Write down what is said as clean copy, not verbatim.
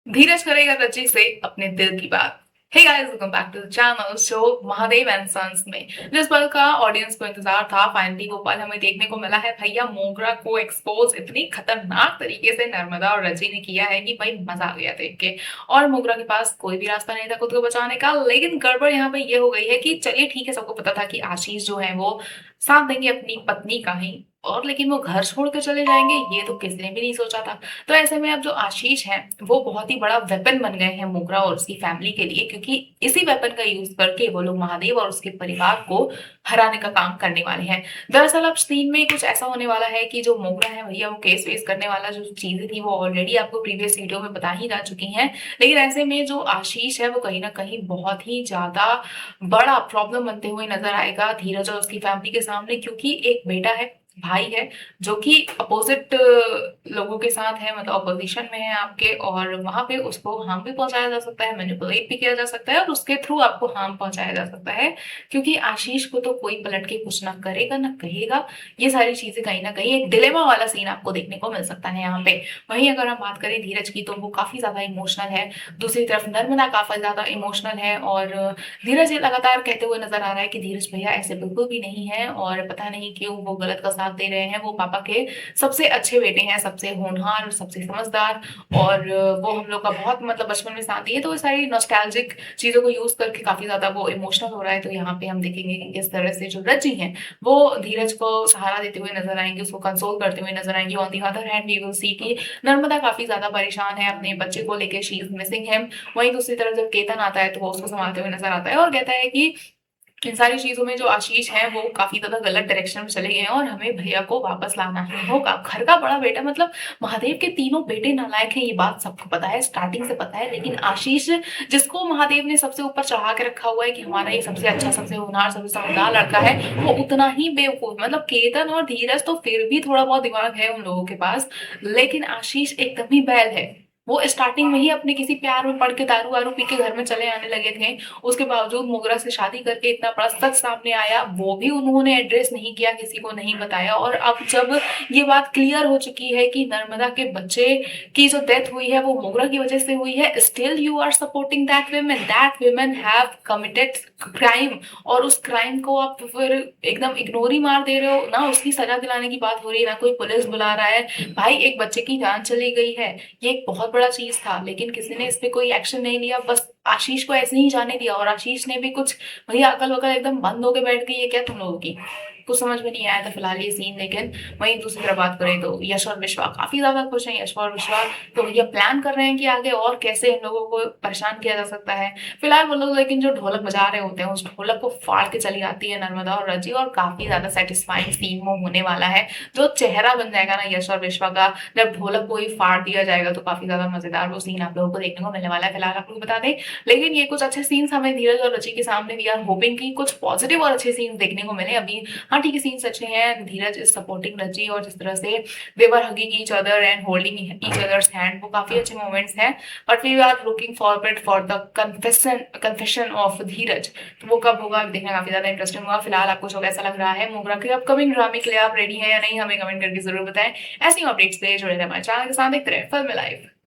धीरज करेगा रची से अपने दिल की बात। Hey guys, welcome back to the channel show Mahadev and Sons में जिस पल का ऑडियंस को इंतजार था, फाइनली वो पल हमें देखने को मिला है। भैया मोगरा को एक्सपोज इतनी खतरनाक तरीके से नर्मदा और रची ने किया है कि भाई मजा आ गया देख के। और मोगरा के पास कोई भी रास्ता नहीं था खुद को बचाने का, लेकिन गड़बड़ यहाँ पे ये हो गई है कि चलिए ठीक है, सबको पता था कि आशीष जो है वो साथ देंगे अपनी पत्नी का ही, और लेकिन वो घर छोड़ कर चले जाएंगे ये तो किसी ने भी नहीं सोचा था। तो ऐसे में अब जो आशीष हैं वो बहुत ही बड़ा वेपन बन गए हैं मोगरा और उसकी फैमिली के लिए, क्योंकि इसी वेपन का यूज करके वो लोग महादेव और उसके परिवार को हराने का काम करने वाले हैं। दरअसल अब सीन में कुछ ऐसा होने वाला है कि जो मोगरा है भैया वो केस वेस करने वाला जो चीजें थी वो ऑलरेडी आपको प्रीवियस वीडियो में बता ही जा चुकी हैं। लेकिन ऐसे में जो आशीष है वो कहीं ना कहीं बहुत ही ज्यादा बड़ा प्रॉब्लम बनते हुए नजर आएगा धीरज और उसकी फैमिली के सामने, क्योंकि एक बेटा है, भाई है, जो कि अपोजिट लोगों के साथ है, मतलब अपोजिशन में है आपके, और वहां पे उसको हार्म भी पहुंचाया जा सकता है, मैनिपुलेट भी किया जा सकता है और उसके थ्रू आपको हार्म पहुंचाया जा सकता है। क्योंकि आशीष को तो कोई पलट के कुछ ना करेगा ना कहेगा। ये सारी चीजें कहीं ना कहीं एक डिलेमा वाला सीन आपको देखने को मिल सकता है यहाँ पे। वहीं अगर हम बात करें धीरज की, तो वो काफी ज्यादा इमोशनल है। दूसरी तरफ नर्मदा काफी ज्यादा इमोशनल है, और धीरज ये लगातार कहते हुए नजर आ रहा है कि धीरज भैया ऐसे बिल्कुल भी नहीं है, और पता नहीं क्यों वो गलत का साथ दे रहे हैं। वो पापा के सबसे अच्छे बेटे हैं, सबसे होनहार और सबसे समझदार, और वो हम लोग का बहुत मतलब बचपन में साथ दिए। तो ये सारी नॉस्टैल्जिक चीजों को यूज करके काफी ज्यादा वो इमोशनल हो रहा है। तो यहाँ पे हम देखेंगे कि किस तरह से जो रजी हैं वो धीरज को सहारा देते हुए नजर आएंगे, उसको कंसोल करते हुए नजर आएंगे। On the other hand we will see कि नर्मदा काफी ज्यादा परेशान है अपने बच्चे को लेकर, शी इज मिसिंग हिम। वहीं दूसरी तरफ जब केतन आता है तो वो उसको संभालते हुए नजर आता है और कहता है कि इन सारी चीजों में जो आशीष है वो काफी ज्यादा गलत डायरेक्शन में चले गए हैं और हमें भैया को वापस लाना ही होगा। घर का बड़ा बेटा, मतलब महादेव के तीनों बेटे नालायक हैं, ये बात सबको पता है, स्टार्टिंग से पता है। लेकिन आशीष, जिसको महादेव ने सबसे ऊपर चढ़ा के रखा हुआ है कि हमारा ये सबसे अच्छा, सबसे होनहार, सबसे समझदार लड़का है, वो उतना ही बेवकूफ। मतलब केतन और धीरज तो फिर भी थोड़ा बहुत दिमाग है उन लोगों के पास, लेकिन आशीष एकदम ही बैल है। वो स्टार्टिंग में ही अपने किसी प्यार में पड़ के दारू वारू पी के घर में चले आने लगे थे। उसके बावजूद मोगरा से शादी करके इतना बड़ा सच सामने आया, वो भी उन्होंने एड्रेस नहीं किया, किसी को नहीं बताया। और अब जब ये बात क्लियर हो चुकी है कि नर्मदा के बच्चे की जो डेथ हुई है वो मोगरा की वजह से हुई है, still you are supporting that women have committed crime, और उस क्राइम को आप फिर एकदम इग्नोर ही मार दे रहे हो। ना उसकी सजा दिलाने की बात हो रही है, ना कोई पुलिस बुला रहा है। भाई, एक बच्चे की जान चली गई है, ये एक बहुत बड़ा चीज था, लेकिन किसी ने इस पे कोई एक्शन नहीं लिया, बस आशीष को ऐसे ही जाने दिया। और आशीष ने भी कुछ, भैया अकल वकल एकदम बंद होके बैठ गई है क्या तुम लोगों की? कुछ समझ में नहीं आया था फिलहाल ये सीन। लेकिन वहीं दूसरी तरफ बात करें तो यश और विश्वा काफी ज्यादा खुश हैं। यश और विश्वा तो भैया प्लान कर रहे हैं कि आगे और कैसे इन लोगों को परेशान किया जा सकता है। फिलहाल वो लोग लेकिन जो ढोलक बजा रहे होते हैं उस ढोलक को फाड़ के चली जाती है नर्मदा और रजी, और काफी ज्यादा सेटिस्फाइंग सीन वो होने वाला है। जो चेहरा बन जाएगा ना यश और विश्वा का, जब ढोलक को ही फाड़ दिया जाएगा, तो काफी ज्यादा मजेदार वो सीन आप लोगों को देखने को मिलने वाला है। फिलहाल आप लोग बता दें, लेकिन ये कुछ अच्छे सीन्स हमें धीरज और रची के सामने, वी आर होपिंग कि कुछ पॉजिटिव और अच्छे सीन्स देखने को मिले अभी। हाँ ठीक है, सीन्स अच्छे हैं, धीरज इज सपोर्टिंग रची, और जिस तरह से they were hugging each other and holding each other's hand, वो काफी अच्छे मोमेंट्स हैं। But we are looking forward for the confession of Dheeraj. तो वो कब होगा देखना काफी ज्यादा इंटरेस्टिंग होगा। फिलहाल आपको जो कैसा लग रहा है मोगरा के अपकमिंग ड्रामे के लिए, आप रेडी है या नहीं, हमें कमेंट करके जरूर बताएं। ऐसी अपडेट्स के लिए जुड़े रहे हमारे चैनल के साथ, देखते रहे फिल्म लाइव।